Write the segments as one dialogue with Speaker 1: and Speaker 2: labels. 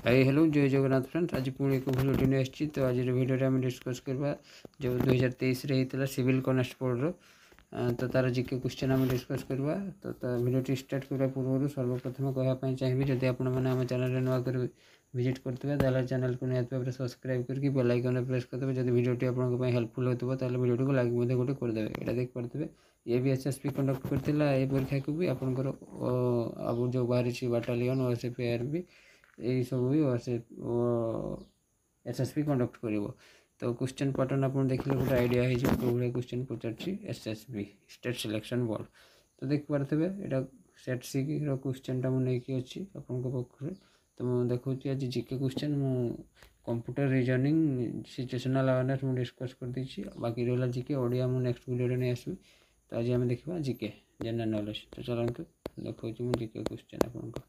Speaker 1: Hi hello जय Jagannath friends. आज पुणी एक भिडियो नहीं आसी। तो आज भिडियो आम डिस्कस करवा जो 2023 होता सिविल कनेस्टेबल तो तार जीके क्वेश्चन आम डिस्कस करवा। तो भिडियो स्टार्ट करने पूर्व सर्वप्रथम कहवाई चाहिए जदि आप चैनल नुआ कर विजिट करते चैनल को निहत भाव सब्सक्राइब करके बेल आइकन प्रेस करदे। जब भिडियो आपको हेल्पफुल होता है भिडियो को लाइक गोटे करदे। यहाँ देख पारे ये भी एसएसपी कंडक्ट करता है परीक्षा को भी आपंकर अब जो बाहरी बाटालियन ओएसएफआईआर भी यही सब भी एसएसपी कंडक्ट कर। तो क्वेश्चन पैटर्न आप देखिए गोटे आइडिया हो भाई क्वेश्चन पचार एसएसबी स्टेट सिलेक्शन बोर्ड। तो देख पारे यहाँ सेट सी क्वेश्चन टा मुझे अच्छी पाखे। तो मुझे देखा आज जीके क्वेश्चन मु कंप्यूटर रीजनिंग सिचुएशनल अवेयरनेस मुझे डिस्कस कर देछि। बाकी रहा जीके ओडिया मुझे नेक्स्ट वीडियो नहीं आसबि। तो आज आम देखा जीके जनरल नॉलेज। तो चलते देखा मुझे जीके क्वेश्चन आपको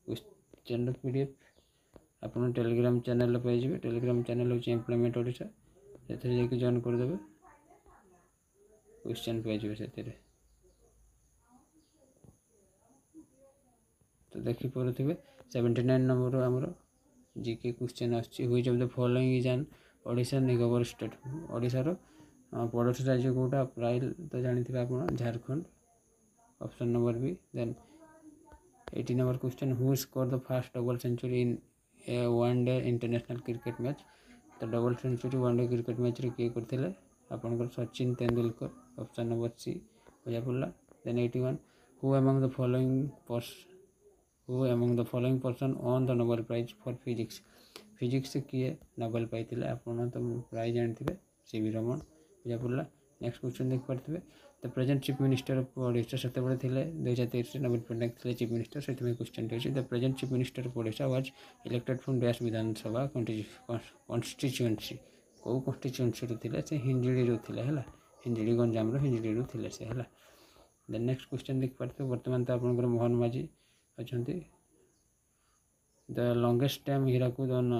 Speaker 1: क्वेश्चन पीडीएफ आप टेलीग्राम चैनल पाइबे। टेलीग्राम चैनल हूँ एम्प्लॉयमेंट ओडिशा से जॉइन करदे क्वेश्चन पाइबे से। तो देखिपे 79 नंबर आमर जीके क्वेश्चन आच of the following is an Odisha neighbour state. ओडिशार पड़ोसी राज्य कौटा प्राय तो जानते आप Jharkhand option number B. Then 80 number question who score the first double century in a one day international cricket match. तो double century one day cricket match रे किए करथिले आपनकर Sachin Tendulkar option number C बुझा पड़ला। Then 81 who among the following person on the Nobel prize for physics. Physics किए Nobel पाई आपन तो प्राइज जानते सीवी रमन बुझा पड़ला। नेक्स्ट क्वेश्चन देख पारे the present chief minister of Odisha से 2023 नवीन पट्टनायक थे चीफ मिनिस्टर से क्वेश्चन अच्छी। The present chief minister of Odisha was elected from dash Vidhan Sabha constituency कौ कन्स्टिट्युएंसी थे से हिंजिड़ी थे है हिंजिड़ी गंजाम हिंजिड़ी थे से है। देन नेक्स्ट क्वेश्चन देख पारे बर्तमान तो आपंकर मोहन माझी अच्छा। The longest dam Hirakud on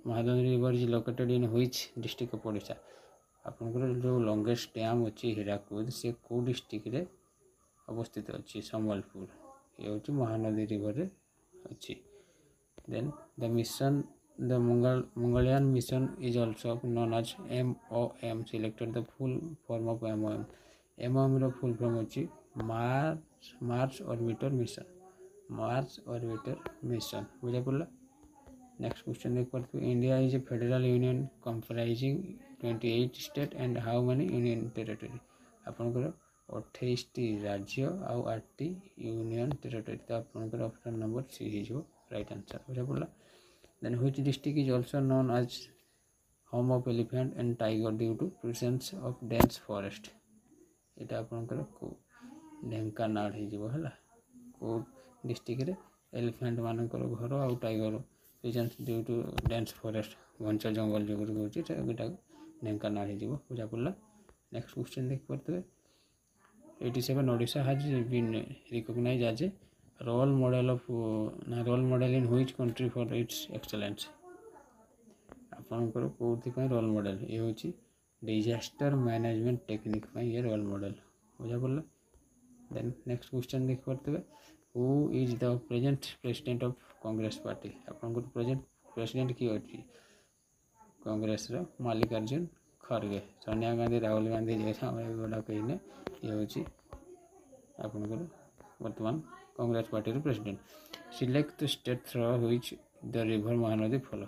Speaker 1: Mahanadi river is located in which district of Odisha. आपंकर जो लॉन्गेस्ट डैम अच्छी हीराकुद से कौ डिस्ट्रिक्ट रे अवस्थित अच्छी संबलपुर ये हूँ महानदी रिवर रे अच्छी। Then the mission the Mangalyaan mission is also known as MOM selected the full form of MOM। MOM रो फुल फॉर्म अच्छी Mars orbiter mission. Mars orbiter mission बुझा पड़ा। नेक्स्ट क्वेश्चन देख पारे India is a federal union comprising 28 state and how many union territory. आपंकर 28 राज्य आउ 8 union territory. तो आपंकर ऑप्शन नंबर सी हो राइट आंसर बुझा पड़ा। Then which district is also known as home of elephant and tiger due to presence of dense forest. यहाँ आपंकर ढेंकानाल है कौ डिस्ट्रिक्ट रे एलिफेंट मानकर घर आउ tiger presence due to dense forest घंचा जंगल जो कहूँ ढेंकानाल हो बुझा पड़ा। नेक्स्ट क्वेश्चन देख पारे 87 Odisha has been recognised as a role model in which country for its excellence. आपंकर कौन रोल मॉडल ये हूँ डिजास्टर मैनेजमेंट टेक्निक ये रोल मॉडल बुझा पड़ा। देन नेक्स्ट क्वेश्चन देख पारे who is the present president of Congress party. आपंकर प्रेजेंट प्रेसिडेंट किए अच्छी कांग्रेस मल्लिकार्जुन खड़गे। सोनिया गांधी राहुल गांधी गुड़ा कहीने ये हूँ आपंकर बर्तमान Congress party president. Select the state through which the river Mahanadi flow.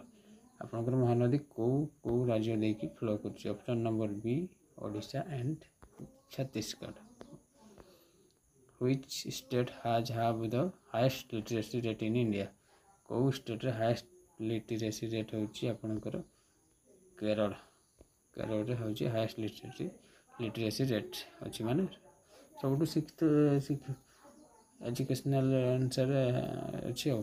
Speaker 1: आपंकर महानदी कौ राज्य देकी फ्लो कर। Option number B Odisha and Chhattisgarh. Which state has have the highest literacy rate in India। कौ स्टेट रे हाईएस्ट लिटरेसी रेट होची आपनकर केरल। केरल रे होची हाईएस्ट लिटरेसी रेट अच्छी माने सब सिक्स्थ एजुकेशनल आंसर अच्छी हो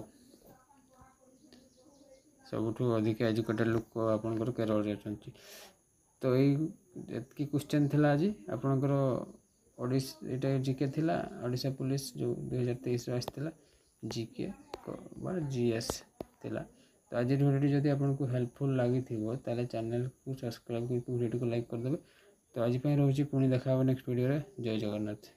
Speaker 1: सब अधिक एजुकेटेड लोक आपनकर केरल रे अच्छी। तो ये क्वेश्चन थिला आज आपनकर ओडिशा जीके थिला ओडिशा पुलिस जो 2023 आसाला जीके जीएस थिला। तो आज वीडियो जब आपको हेल्पफुल लगी ताले चैनल को सब्सक्राइब करके वीडियो को लाइक करदे। तो आज रोचे पुणी देखा नेक्स्ट वीडियो रे। जय जगन्नाथ।